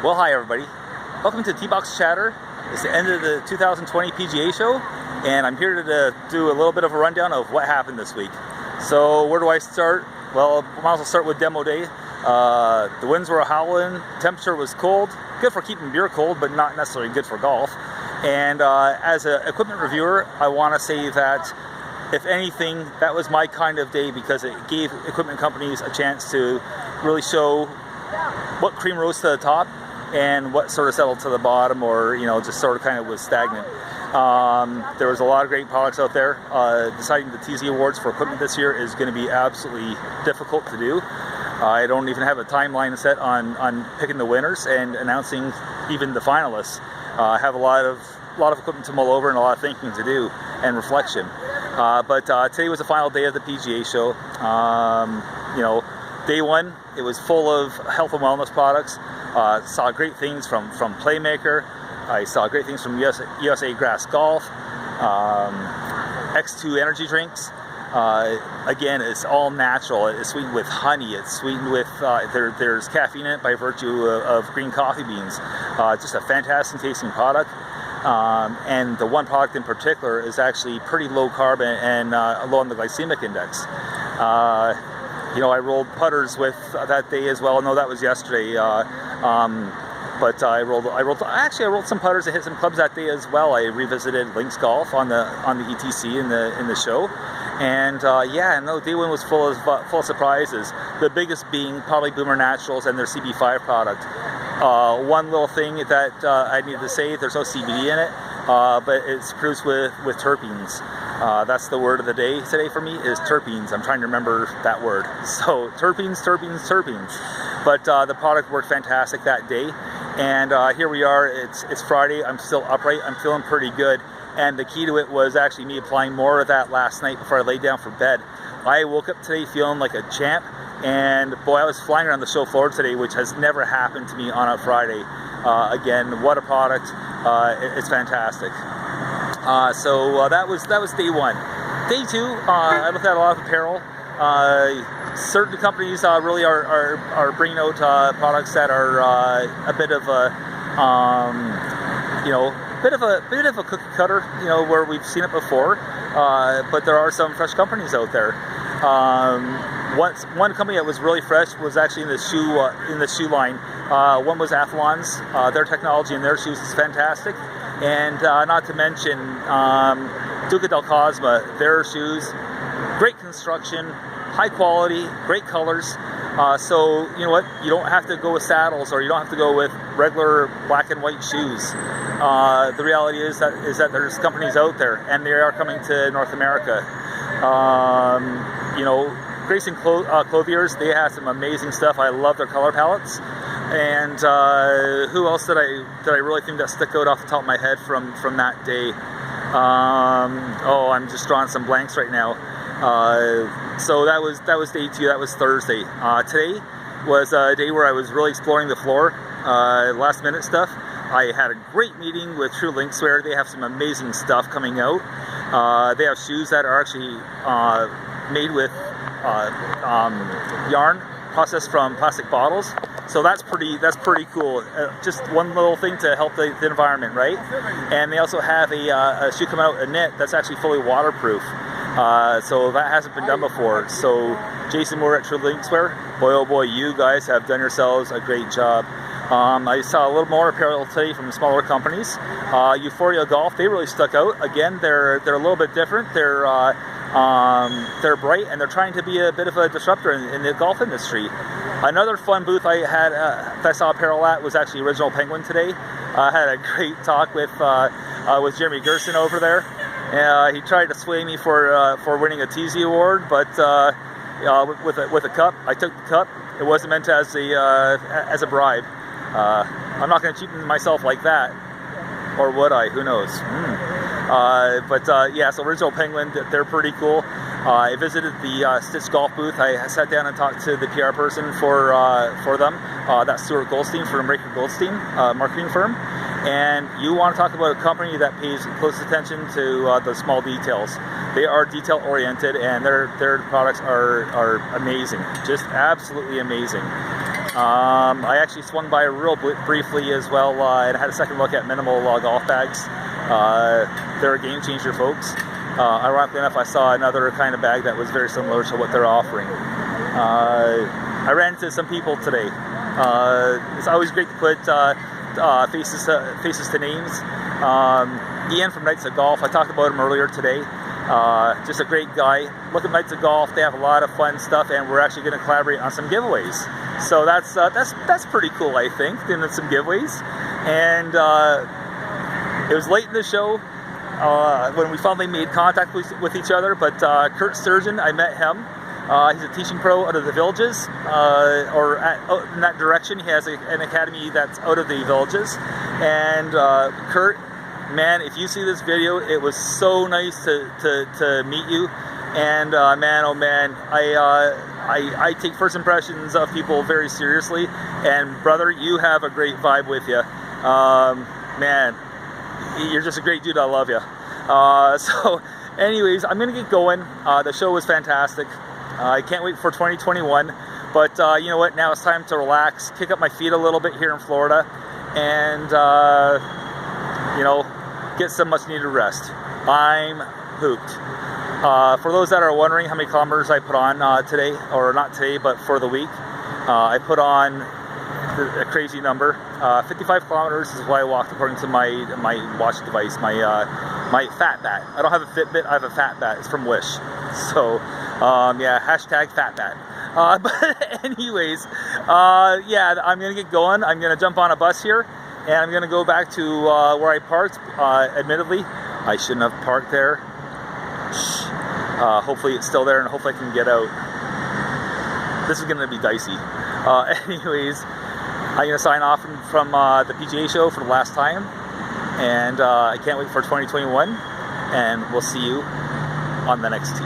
Well, hi everybody. Welcome to T-Box Chatter. It's the end of the 2020 PGA Show, and I'm here to do a little bit of a rundown of what happened this week. So where do I start? Well, I might as well start with demo day. The winds were howling, temperature was cold, good for keeping beer cold, but not necessarily good for golf. And as an equipment reviewer, I want to say that if anything, that was my kind of day because it gave equipment companies a chance to really show what cream rose to the top and what sort of settled to the bottom, or just sort of kind of was stagnant. There was a lot of great products out there. Deciding the TZ Awards for equipment this year is going to be absolutely difficult to do. I don't even have a timeline set on picking the winners and announcing even the finalists. I have a lot of equipment to mull over and a lot of thinking to do and reflection. But today was the final day of the PGA Show. Day one, it was full of health and wellness products. Saw great things from Playmaker. I saw great things from USA Grass Golf. X2 energy drinks. Again, it's all natural. It's sweetened with honey. It's sweetened with, there's caffeine in it by virtue of green coffee beans. Just a fantastic tasting product. And the one product in particular is actually pretty low carb and low on the glycemic index. I rolled putters with that day as well. No, that was yesterday. But I rolled some putters. I hit some clubs that day as well. I revisited Links Golf on the ETC in the show, and day one was full of surprises. The biggest being probably Boomer Naturals and their CB5 product. One little thing that I need to say: there's no CBD in it, but it's produced with terpenes. That's the word of the day today for me is terpenes. I'm trying to remember that word. So terpenes. But the product worked fantastic that day. And here we are, it's Friday, I'm still upright, I'm feeling pretty good. And the key to it was actually me applying more of that last night before I laid down for bed. I woke up today feeling like a champ, and boy, I was flying around the show floor today, which has never happened to me on a Friday. Again, what a product, it's fantastic. So that was day one. Day two, I looked at a lot of apparel. Certain companies really are bringing out products that are a bit of a bit of a cookie cutter, where we've seen it before. But there are some fresh companies out there. One company that was really fresh was actually in the shoe line. One was Athlon's. Their technology in their shoes is fantastic, and not to mention Duca del Cosma. Their shoes, great construction, high quality, great colors. So you know what? You don't have to go with saddles, or you don't have to go with regular black and white shoes. The reality is that there's companies out there, and they are coming to North America. Grayson Clothiers, they have some amazing stuff. I love their color palettes. And who else did I really think that stuck out off the top of my head from that day? I'm just drawing some blanks right now. So that was day two. That was Thursday. Today was a day where I was really exploring the floor, last minute stuff. I had a great meeting with True Linkswear. They have some amazing stuff coming out. They have shoes that are actually made with yarn processed from plastic bottles. So that's pretty cool. Just one little thing to help the environment, right? And they also have a shoe coming out, a knit that's actually fully waterproof. So that hasn't been done before. So Jason Moore at True Linkswear, boy oh boy, you guys have done yourselves a great job. I saw a little more apparel today from smaller companies. Euphoria Golf, they really stuck out. Again, they're a little bit different. They're bright, and they're trying to be a bit of a disruptor in the golf industry. Another fun booth I saw apparel at was actually Original Penguin today. I had a great talk with Jeremy Gerson over there. He tried to sway me for winning a TZ award, but with a cup. I took the cup. It wasn't meant as a bribe. I'm not going to cheat myself like that, or would I? Who knows? So Original Penguin, they're pretty cool. I visited the Stitch Golf booth. I sat down and talked to the PR person for them. That's Stuart Goldstein from Raker Goldstein marketing firm. And you want to talk about a company that pays close attention to the small details. They are detail oriented, and their products are amazing, just absolutely amazing. I actually swung by real briefly as well, and had a second look at minimal golf bags. They're a game changer, folks. Ironically enough, I saw another kind of bag that was very similar to what they're offering. I ran into some people today. It's always great to put faces to names. Ian from Knights of Golf, I talked about him earlier today. Just a great guy. Look at Knights of Golf, they have a lot of fun stuff, and we're actually going to collaborate on some giveaways. So that's pretty cool, I think, doing some giveaways. And it was late in the show when we finally made contact with each other, but Kurt Sturgeon, I met him. He's a teaching pro out of the Villages, or out in that direction. He has an academy that's out of the Villages. And Kurt, man, if you see this video, it was so nice to meet you. And man, oh man, I take first impressions of people very seriously. And brother, you have a great vibe with you. Man, you're just a great dude. I love you. So anyways, I'm gonna get going. The show was fantastic. I can't wait for 2021, but you know what, now it's time to relax, kick up my feet a little bit here in Florida, and you know, get some much needed rest. I'm hooked. For those that are wondering how many kilometers I put on today, or not today, but for the week, I put on a crazy number. 55 kilometers is what I walked according to my watch device, my Fat Bat. I don't have a Fitbit, I have a Fat Bat. It's from Wish. So yeah, hashtag Fat Bat. But anyways, yeah, I'm gonna get going. I'm gonna jump on a bus here, and I'm gonna go back to where I parked. Admittedly, I shouldn't have parked there. Hopefully it's still there, and hopefully I can get out. This is gonna be dicey. Anyways, I'm gonna sign off from the PGA Show for the last time, and I can't wait for 2021, and we'll see you on the next tee.